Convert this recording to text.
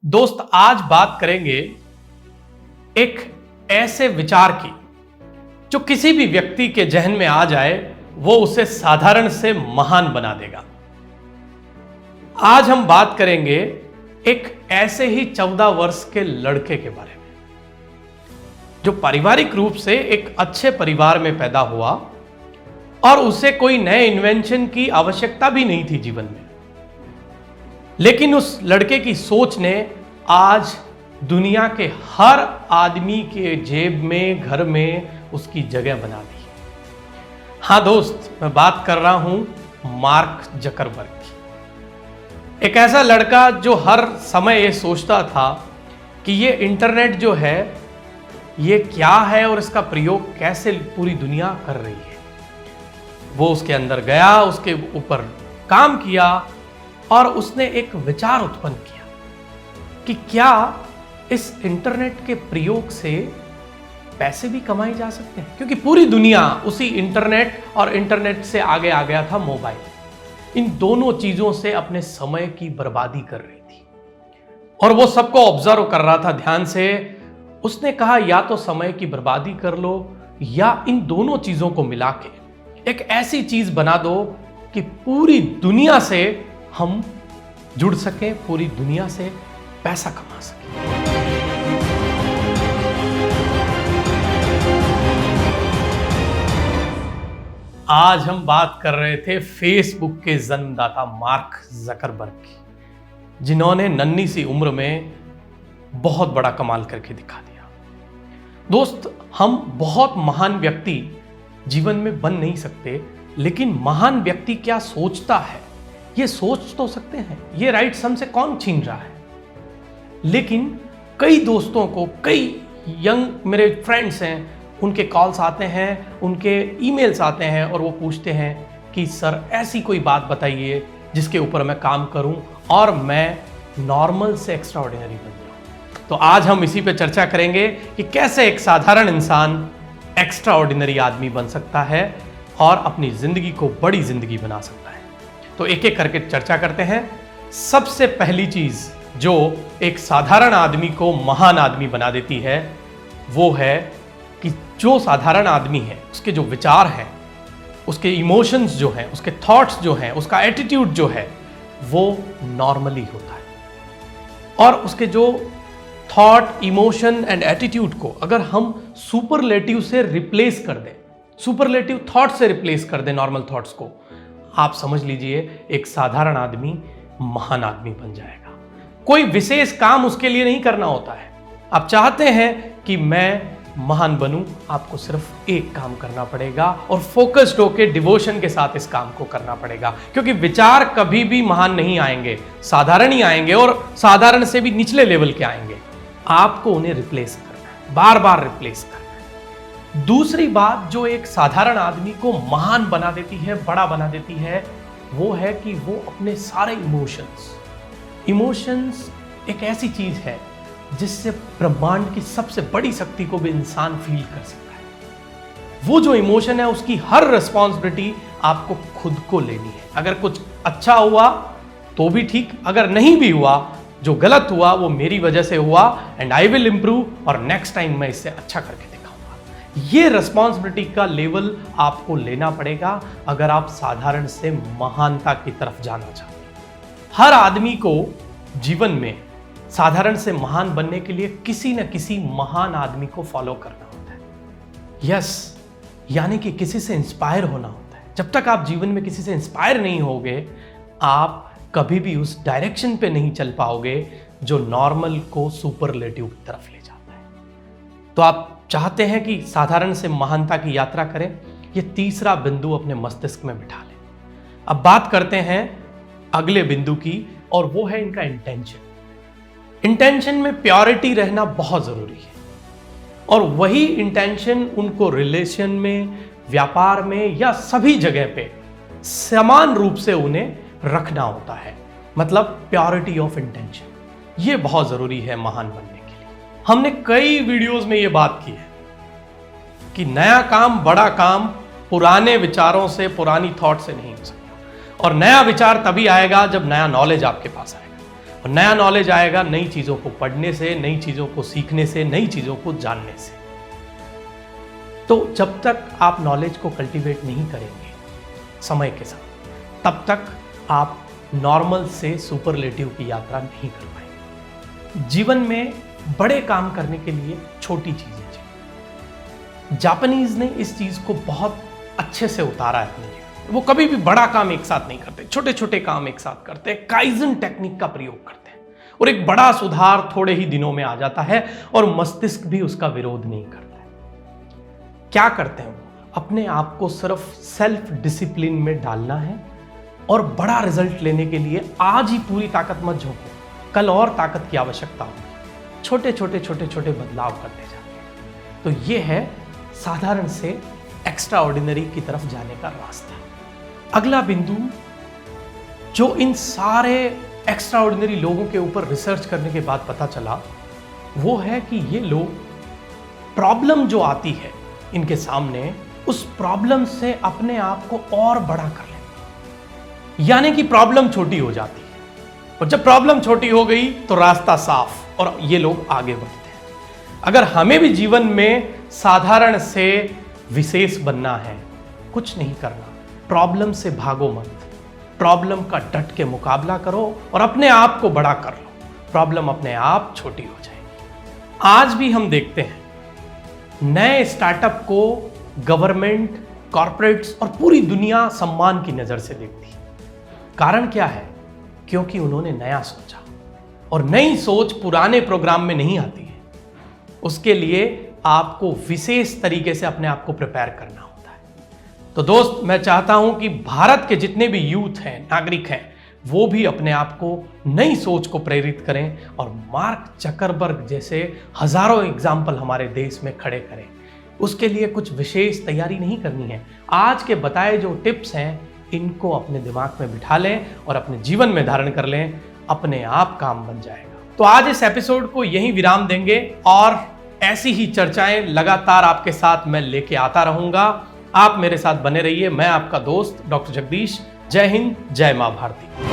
दोस्त, आज बात करेंगे एक ऐसे विचार की जो किसी भी व्यक्ति के जहन में आ जाए वो उसे साधारण से महान बना देगा। आज हम बात करेंगे एक ऐसे ही 14 वर्ष के लड़के के बारे में जो पारिवारिक रूप से एक अच्छे परिवार में पैदा हुआ और उसे कोई नए इन्वेंशन की आवश्यकता भी नहीं थी जीवन में, लेकिन उस लड़के की सोच ने आज दुनिया के हर आदमी के जेब में, घर में उसकी जगह बना दी। हाँ दोस्त, मैं बात कर रहा हूं मार्क जकरबर्ग की। एक ऐसा लड़का जो हर समय ये सोचता था कि ये इंटरनेट जो है ये क्या है और इसका प्रयोग कैसे पूरी दुनिया कर रही है। वो उसके अंदर गया, उसके ऊपर काम किया और उसने एक विचार उत्पन्न किया कि क्या इस इंटरनेट के प्रयोग से पैसे भी कमाए जा सकते हैं, क्योंकि पूरी दुनिया उसी इंटरनेट और इंटरनेट से आगे आ गया था मोबाइल। इन दोनों चीजों से अपने समय की बर्बादी कर रही थी और वो सबको ऑब्जर्व कर रहा था ध्यान से। उसने कहा या तो समय की बर्बादी कर लो या इन दोनों चीजों को मिला के एक ऐसी चीज बना दो कि पूरी दुनिया से हम जुड़ सकें, पूरी दुनिया से पैसा कमा सकें। आज हम बात कर रहे थे फेसबुक के जन्मदाता मार्क जकरबर्ग की, जिन्होंने नन्ही सी उम्र में बहुत बड़ा कमाल करके दिखा दिया। दोस्त, हम बहुत महान व्यक्ति जीवन में बन नहीं सकते, लेकिन महान व्यक्ति क्या सोचता है ये सोच तो सकते हैं। ये राइट्स हमसे कौन छीन रहा है। लेकिन कई दोस्तों को, कई यंग मेरे फ्रेंड्स हैं, उनके कॉल्स आते हैं, उनके ईमेल्स आते हैं और वो पूछते हैं कि सर ऐसी कोई बात बताइए जिसके ऊपर मैं काम करूं और मैं नॉर्मल से एक्स्ट्रा ऑर्डिनरी बन जाऊं। तो आज हम इसी पे चर्चा करेंगे कि कैसे एक साधारण इंसान एक्स्ट्रा ऑर्डिनरी आदमी बन सकता है और अपनी जिंदगी को बड़ी जिंदगी बना सकता है। तो एक एक करके चर्चा करते हैं। सबसे पहली चीज जो एक साधारण आदमी को महान आदमी बना देती है वो है कि जो साधारण आदमी है उसके जो विचार हैं, उसके इमोशंस जो हैं, उसके थॉट्स जो हैं, उसका एटीट्यूड जो है वो नॉर्मली होता है। और उसके जो थॉट, इमोशन एंड एटीट्यूड को अगर हम सुपरलेटिव से रिप्लेस कर दें, सुपरलेटिव थॉट से रिप्लेस कर दें नॉर्मल थॉट्स को, आप समझ लीजिए एक साधारण आदमी महान आदमी बन जाएगा। कोई विशेष काम उसके लिए नहीं करना होता है। आप चाहते हैं कि मैं महान बनूं, आपको सिर्फ एक काम करना पड़ेगा और फोकस्ड होकर डिवोशन के साथ इस काम को करना पड़ेगा, क्योंकि विचार कभी भी महान नहीं आएंगे, साधारण ही आएंगे और साधारण से भी निचले लेवल के आएंगे। आपको उन्हें रिप्लेस करना है, बार बार रिप्लेस करना है। दूसरी बात जो एक साधारण आदमी को महान बना देती है, बड़ा बना देती है, वो है कि वो अपने सारे इमोशंस एक ऐसी चीज है जिससे ब्रह्मांड की सबसे बड़ी शक्ति को भी इंसान फील कर सकता है। वो जो इमोशन है उसकी हर रिस्पॉन्सिबिलिटी आपको खुद को लेनी है। अगर कुछ अच्छा हुआ तो भी ठीक, अगर नहीं भी हुआ, जो गलत हुआ वो मेरी वजह से हुआ एंड आई विल इंप्रूव और नेक्स्ट टाइम मैं इससे अच्छा करके दिखाऊंगा। ये रिस्पॉन्सिबिलिटी का लेवल आपको लेना पड़ेगा अगर आप साधारण से महानता की तरफ जाना चाहते हैं। हर आदमी को जीवन में साधारण से महान बनने के लिए किसी न किसी महान आदमी को फॉलो करना होता है। यस, यानी कि किसी से इंस्पायर होना होता है। जब तक आप जीवन में किसी से इंस्पायर नहीं होगे, आप कभी भी उस डायरेक्शन पे नहीं चल पाओगे जो नॉर्मल को सुपरलेटिव की तरफ ले जाता है। तो आप चाहते हैं कि साधारण से महानता की यात्रा करें, ये तीसरा बिंदु अपने मस्तिष्क में बिठा लें। अब बात करते हैं अगले बिंदु की, और वो है इनका इंटेंशन। इंटेंशन में प्योरिटी रहना बहुत जरूरी है और वही इंटेंशन उनको रिलेशन में, व्यापार में या सभी जगह पे समान रूप से उन्हें रखना होता है। मतलब प्योरिटी ऑफ इंटेंशन, ये बहुत जरूरी है महान बनने के लिए। हमने कई वीडियोस में ये बात की है कि नया काम, बड़ा काम पुराने विचारों से, पुरानी थॉट से नहीं हो सकता, और नया विचार तभी आएगा जब नया नॉलेज आपके पास आएगा। और नया नॉलेज आएगा नई चीजों को पढ़ने से, नई चीजों को सीखने से, नई चीजों को जानने से। तो जब तक आप नॉलेज को कल्टीवेट नहीं करेंगे समय के साथ, तब तक आप नॉर्मल से सुपरलेटिव की यात्रा नहीं कर पाएंगे। जीवन में बड़े काम करने के लिए छोटी चीजें चाहिए। जापानीज ने इस चीज को बहुत अच्छे से उतारा है अपने जीवन। वो कभी भी बड़ा काम एक साथ नहीं करते, छोटे छोटे काम एक साथ करते हैं, काइजन टेक्निक का प्रयोग करते हैं और एक बड़ा सुधार थोड़े ही दिनों में आ जाता है और मस्तिष्क भी उसका विरोध नहीं करता है। क्या करते हैं वो? अपने आप को सिर्फ सेल्फ डिसिप्लिन में डालना है और बड़ा रिजल्ट लेने के लिए आज ही पूरी ताकत मत झोंको, कल और ताकत की आवश्यकता होगी। छोटे छोटे छोटे छोटे बदलाव करते जाते हैं। तो ये है साधारण से एक्स्ट्रा ऑर्डिनरी की तरफ जाने का रास्ता। अगला बिंदु जो इन सारे एक्स्ट्रा ऑर्डिनरी लोगों के ऊपर रिसर्च करने के बाद पता चला, वो है कि ये लोग प्रॉब्लम जो आती है इनके सामने, उस प्रॉब्लम से अपने आप को और बड़ा कर लेते, यानी कि प्रॉब्लम छोटी हो जाती है और जब प्रॉब्लम छोटी हो गई तो रास्ता साफ और ये लोग आगे बढ़ते हैं। अगर हमें भी जीवन में साधारण से विशेष बनना है, कुछ नहीं करना, प्रॉब्लम से भागो मत, प्रॉब्लम का डट के मुकाबला करो और अपने आप को बड़ा कर लो, प्रॉब्लम अपने आप छोटी हो जाएगी। आज भी हम देखते हैं नए स्टार्टअप को गवर्नमेंट, कॉर्पोरेट्स और पूरी दुनिया सम्मान की नजर से देखती है। कारण क्या है? क्योंकि उन्होंने नया सोचा और नई सोच पुराने प्रोग्राम में नहीं आती है। उसके लिए आपको विशेष तरीके से अपने आप को प्रिपेयर करना होता है। तो दोस्त, मैं चाहता हूं कि भारत के जितने भी यूथ हैं, नागरिक हैं, वो भी अपने आप को नई सोच को प्रेरित करें और मार्क जकरबर्ग जैसे हजारों एग्जाम्पल हमारे देश में खड़े करें। उसके लिए कुछ विशेष तैयारी नहीं करनी है। आज के बताए जो टिप्स हैं इनको अपने दिमाग में बिठा लें और अपने जीवन में धारण कर लें, अपने आप काम बन जाएगा। तो आज इस एपिसोड को यहीं विराम देंगे और ऐसी ही चर्चाएं लगातार आपके साथ मैं लेके आता रहूंगा। आप मेरे साथ बने रहिए। मैं आपका दोस्त डॉक्टर जगदीश। जय हिंद, जय मां भारती।